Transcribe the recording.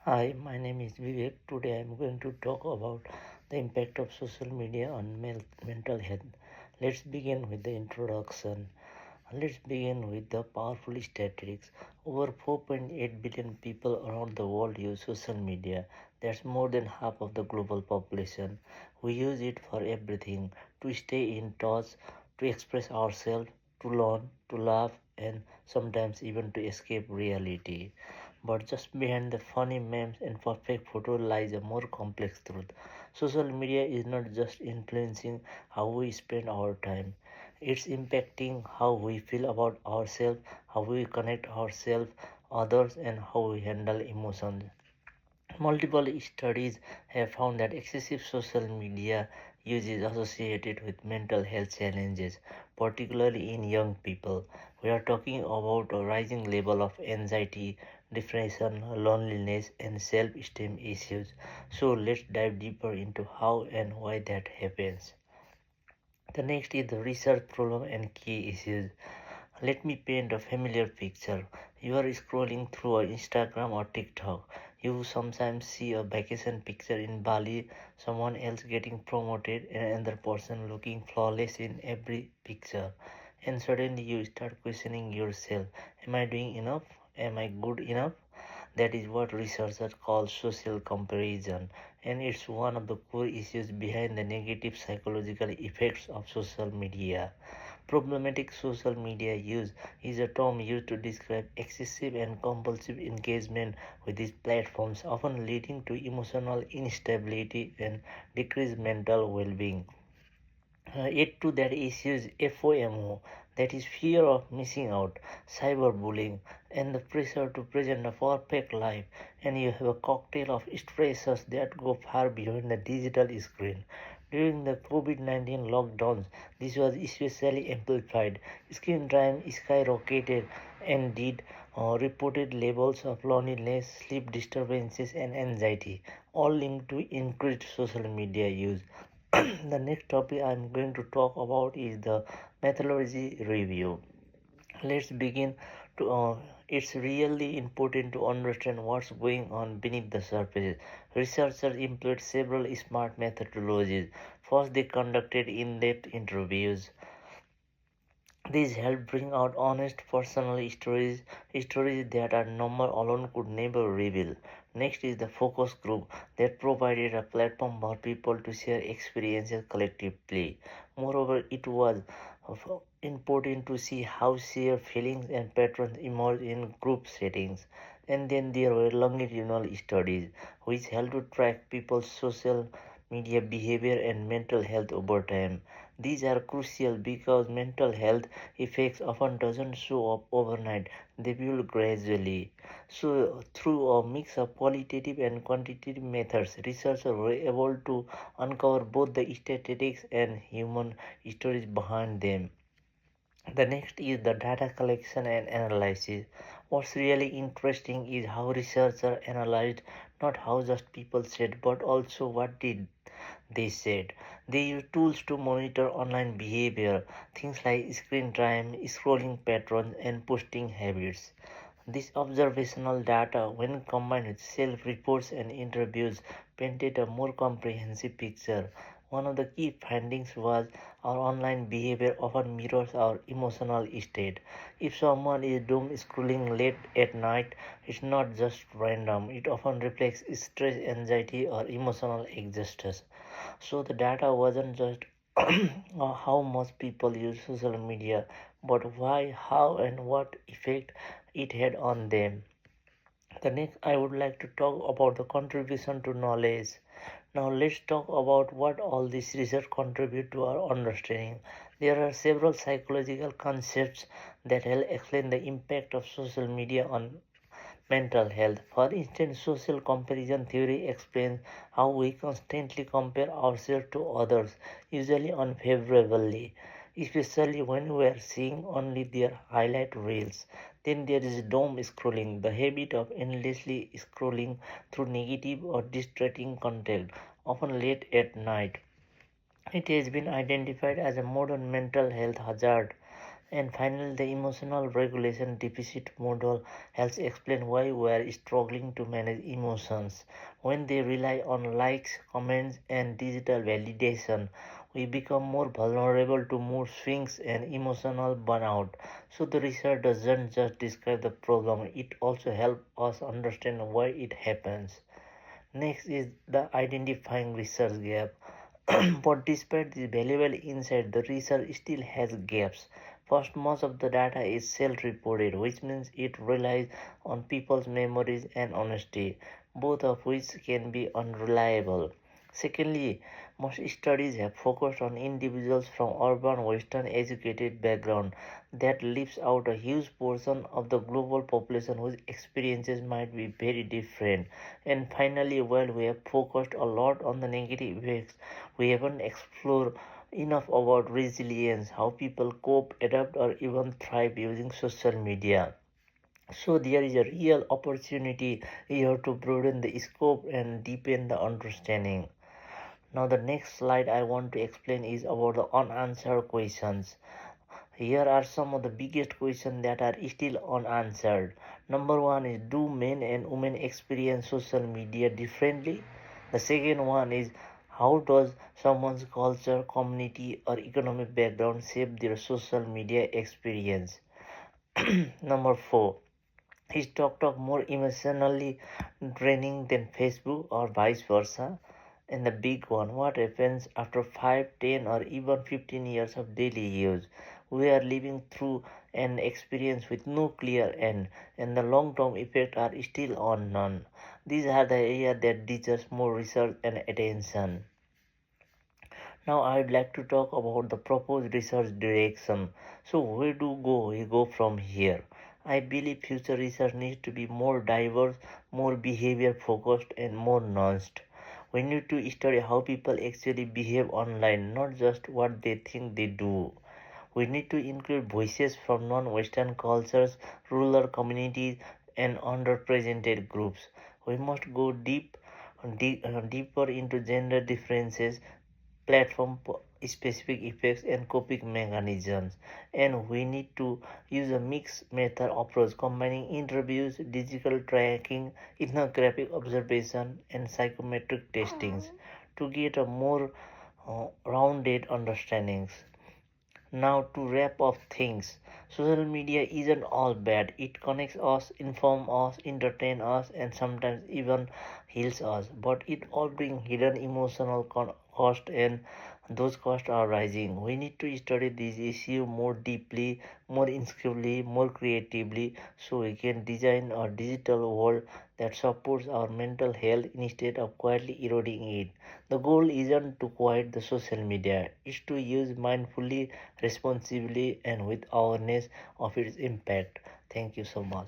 Hi, my name is Vivek. Today I am going to talk about the impact of social media on mental health. Let's begin with the introduction. Let's begin with the powerful statistics. Over 4.8 billion people around the world use social media. That's more than half of the global population. We use it for everything, to stay in touch, to express ourselves, to learn, to laugh, and sometimes even to escape reality. But just behind the funny memes and perfect photos lies a more complex truth. Social media is not just influencing how we spend our time, it's impacting how we feel about ourselves, how we connect ourselves, others, and how we handle emotions. Multiple studies have found that excessive social media use is associated with mental health challenges, particularly in young people. We are talking about a rising level of anxiety, depression, loneliness, and self esteem issues. So, let's dive deeper into how and why that happens. The next is the research problem and key issues. Let me paint a familiar picture. You are scrolling through a Instagram or TikTok. You sometimes see a vacation picture in Bali, someone else getting promoted, and another person looking flawless in every picture. And suddenly you start questioning yourself. Am I doing enough? Am I good enough? That is what researchers call social comparison, and it's one of the core issues behind the negative psychological effects of social media. Problematic social media use is a term used to describe excessive and compulsive engagement with these platforms, often leading to emotional instability and decreased mental well being. Add to that issues FOMO, that is fear of missing out, cyberbullying, and the pressure to present a perfect life, and you have a cocktail of stressors that go far beyond the digital screen. During the COVID-19 lockdowns, this was especially amplified. Screen time skyrocketed and did reported levels of loneliness, sleep disturbances, and anxiety, all linked to increased social media use. The next topic I'm going to talk about is the methodology review. Let's begin to it's really important to understand what's going on beneath the surface. Researchers employed several smart methodologies. First, they conducted in-depth interviews. These help bring out honest personal stories that a number alone could never reveal. Next is the focus group that provided a platform for people to share experiences collectively. Moreover, it was important to see how shared feelings and patterns emerge in group settings. And then there were longitudinal studies which help to track people's social media behavior and mental health over time. These are crucial because mental health effects often doesn't show up overnight. They build gradually. So through a mix of qualitative and quantitative methods, researchers were able to uncover both the statistics and human stories behind them. The next is the data collection and analysis. What's really interesting is how researchers analyzed not how just people said but also what did they said. They use tools to monitor online behavior, things like screen time, scrolling patterns, and posting habits. This observational data, when combined with self reports and interviews, painted a more comprehensive picture. One of the key findings was our online behavior often mirrors our emotional state. If someone is doom scrolling late at night, it's not just random, it often reflects stress, anxiety, or emotional exhaustion. So the data wasn't just how much people use social media, but why, how, and what effect it had on them. The next, I would like to talk about the contribution to knowledge. Now, let's talk about what all this research contribute to our understanding. There are several psychological concepts that help explain the impact of social media on mental health. For instance, social comparison theory explains how we constantly compare ourselves to others, usually unfavorably, especially when we are seeing only their highlight reels. Then there is doom scrolling, the habit of endlessly scrolling through negative or distracting content, often late at night. It has been identified as a modern mental health hazard. And finally, the emotional regulation deficit model helps explain why we are struggling to manage emotions. When they rely on likes, comments, and digital validation, we become more vulnerable to mood swings and emotional burnout. So the research doesn't just describe the problem, it also helps us understand why it happens. Next is the identifying research gap. But despite this valuable insight, the research still has gaps. First, most of the data is self-reported, which means it relies on people's memories and honesty, both of which can be unreliable. Secondly, most studies have focused on individuals from urban Western educated background that leaves out a huge portion of the global population whose experiences might be very different. And finally, while we have focused a lot on the negative effects, we haven't explored enough about resilience, how people cope, adapt, or even thrive using social media. So there is a real opportunity here to broaden the scope and deepen the understanding. Now the next slide I want to explain is about the unanswered questions. Here are some of the biggest questions that are still unanswered. Number one is, do men and women experience social media differently? The second one is, how does someone's culture, community, or economic background shape their social media experience? Number four, is TikTok more emotionally draining than Facebook or vice versa? And the big one, what happens after 5, 10, or even 15 years of daily use? We are living through an experience with no clear end, and the long term effects are still unknown. These are the areas that deserve more research and attention. Now I would like to talk about the proposed research direction. So where do we go from here? I believe future research needs to be more diverse, more behavior focused, and more nuanced. We need to study how people actually behave online, not just what they think they do. We need to include voices from non-Western cultures, rural communities, and underrepresented groups. We must go deeper into gender differences, platform specific effects, and coping mechanisms. And we need to use a mixed method approach combining interviews, digital tracking, ethnographic observation, and psychometric testings to get a more rounded understandings. Now, to wrap up things, social media isn't all bad. It connects us, informs us, entertains us, and sometimes even heals us. But it all brings hidden emotional cost, and those costs are rising. We need to study this issue more deeply, more insecurely, more creatively, so we can design a digital world that supports our mental health instead of quietly eroding it. The goal isn't to quiet the social media, it's to use mindfully, responsibly, and with awareness of its impact. Thank you so much.